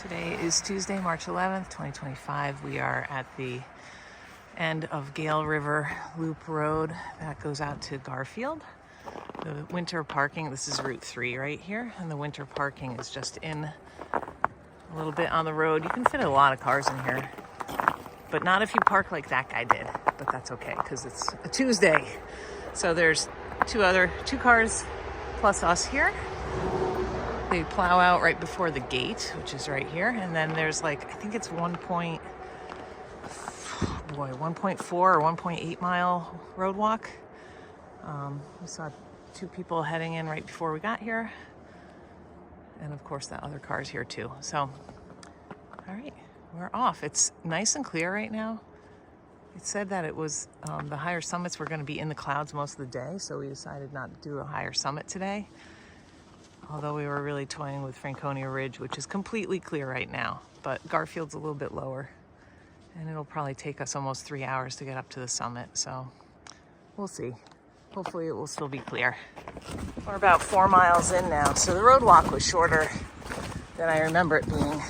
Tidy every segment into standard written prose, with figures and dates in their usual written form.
Today is Tuesday, March 11th, 2025. We are at the end of Gale River Loop Road that goes out to Garfield. The winter parking, this is Route 3 right here, and the winter parking is just in a little bit on the road. You can fit a lot of cars in here, but not if you park like that guy did, but that's okay because it's a Tuesday. So there's two cars plus us here. They plow out right before the gate, which is right here. And then there's I think it's 1.4 or 1.8 mile road walk. We saw two people heading in right before we got here. And of course, the other car's here too. So, all right, we're off. It's nice and clear right now. It said that it was the higher summits were going to be in the clouds most of the day. So we decided not to do a higher summit today. Although we were really toying with Franconia Ridge, which is completely clear right now. But Garfield's a little bit lower. And it'll probably take us almost 3 hours to get up to the summit. So we'll see. Hopefully it will still be clear. We're about 4 miles in now. So the road walk was shorter than I remember it being.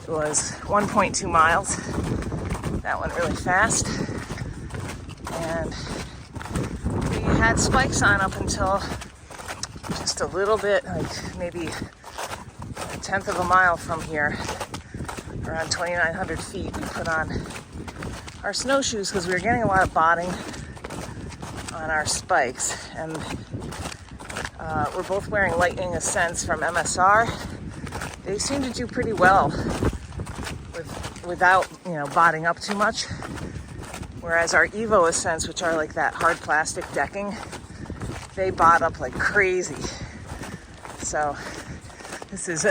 It was 1.2 miles. That went really fast. And we had spikes on up until just a little bit, maybe a tenth of a mile from here, around 2,900 feet. We put on our snowshoes because we were getting a lot of botting on our spikes, and we're both wearing Lightning Ascents from MSR. They seem to do pretty well without botting up too much, whereas our Evo Ascents, which are like that hard plastic decking, they bot up like crazy. So this is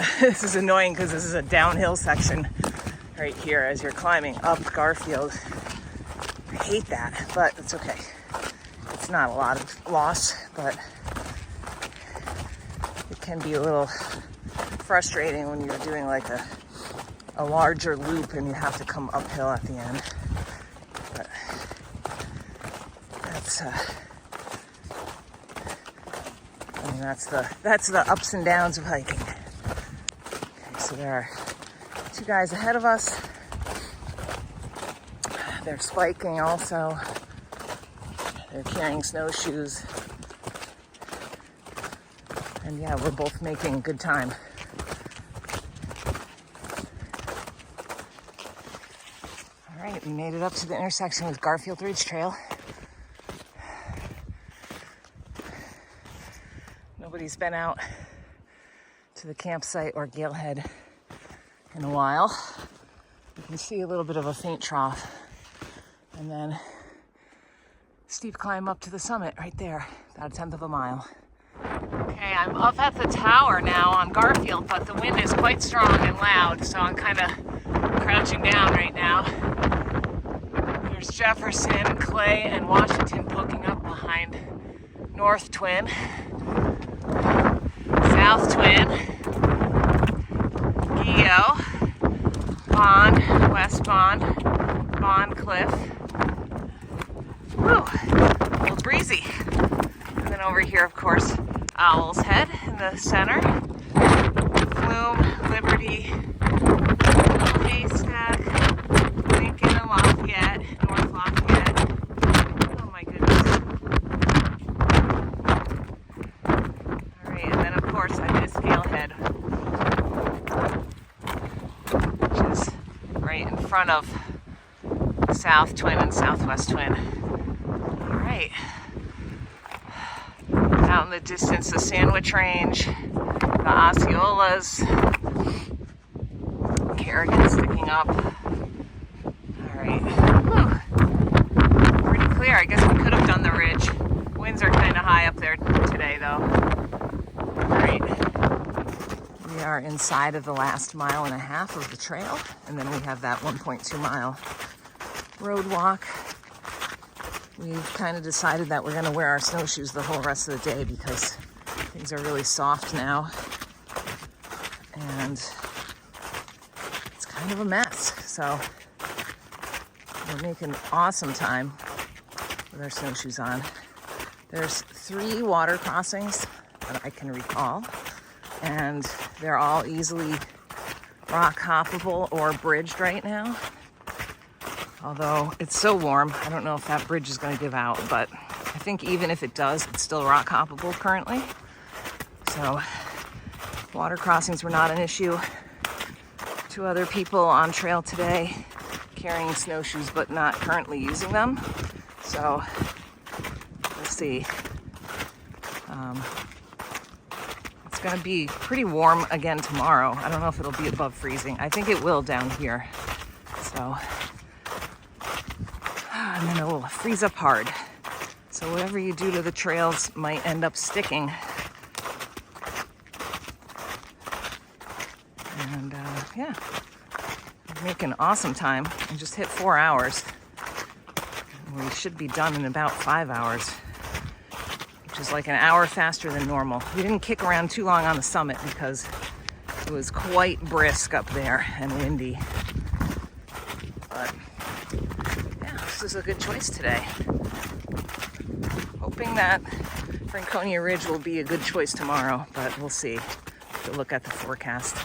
annoying because this is a downhill section right here as you're climbing up Garfield. I hate that, but it's okay. It's not a lot of loss, but it can be a little frustrating when you're doing like a larger loop and you have to come uphill at the end. But that's the ups and downs of hiking. Okay, so there are two guys ahead of us. They're spiking also. They're carrying snowshoes. And yeah, we're both making good time. All right, we made it up to the intersection with Garfield Ridge Trail. Nobody's been out to the campsite or Galehead in a while. You can see a little bit of a faint trough, and then steep climb up to the summit right there, about a tenth of a mile. Okay, I'm up at the tower now on Garfield, but the wind is quite strong and loud, so I'm kind of crouching down right now. There's Jefferson, Clay, and Washington poking up behind North Twin. South Twin, Geo, Bond, West Bond, Bond Cliff. Woo, a little breezy. And then over here, of course, Owl's Head in the center. Flume, Liberty, Haystack, Lincoln and Lafayette, North Lafayette. Oh my goodness. I missed Galehead, which is right in front of South Twin and Southwest Twin. All right. Out in the distance, the Sandwich Range, the Osceolas, Kerrigan sticking up. All right. Whew. Pretty clear. I guess we could have done the ridge. Winds are kind of high up there today, though. Right. We are inside of the last mile and a half of the trail, and then we have that 1.2 mile road walk. We've kind of decided that we're going to wear our snowshoes the whole rest of the day because things are really soft now, and it's kind of a mess. So we're making awesome time with our snowshoes on. There's 3 water crossings that I can recall, and they're all easily rock hoppable or bridged right now. Although it's so warm, I don't know if that bridge is going to give out, but I think even if it does, it's still rock hoppable currently. So water crossings were not an issue. 2 other people on trail today carrying snowshoes but not currently using them. So we'll see. It's going to be pretty warm again tomorrow. I don't know if it'll be above freezing. I think it will down here. So, and then it will freeze up hard. So whatever you do to the trails might end up sticking. And yeah, making awesome time. I just hit 4 hours. We should be done in about 5 hours, which is like an hour faster than normal. We didn't kick around too long on the summit because it was quite brisk up there and windy. But yeah, this is a good choice today. Hoping that Franconia Ridge will be a good choice tomorrow, but we'll see. Have to look at the forecast.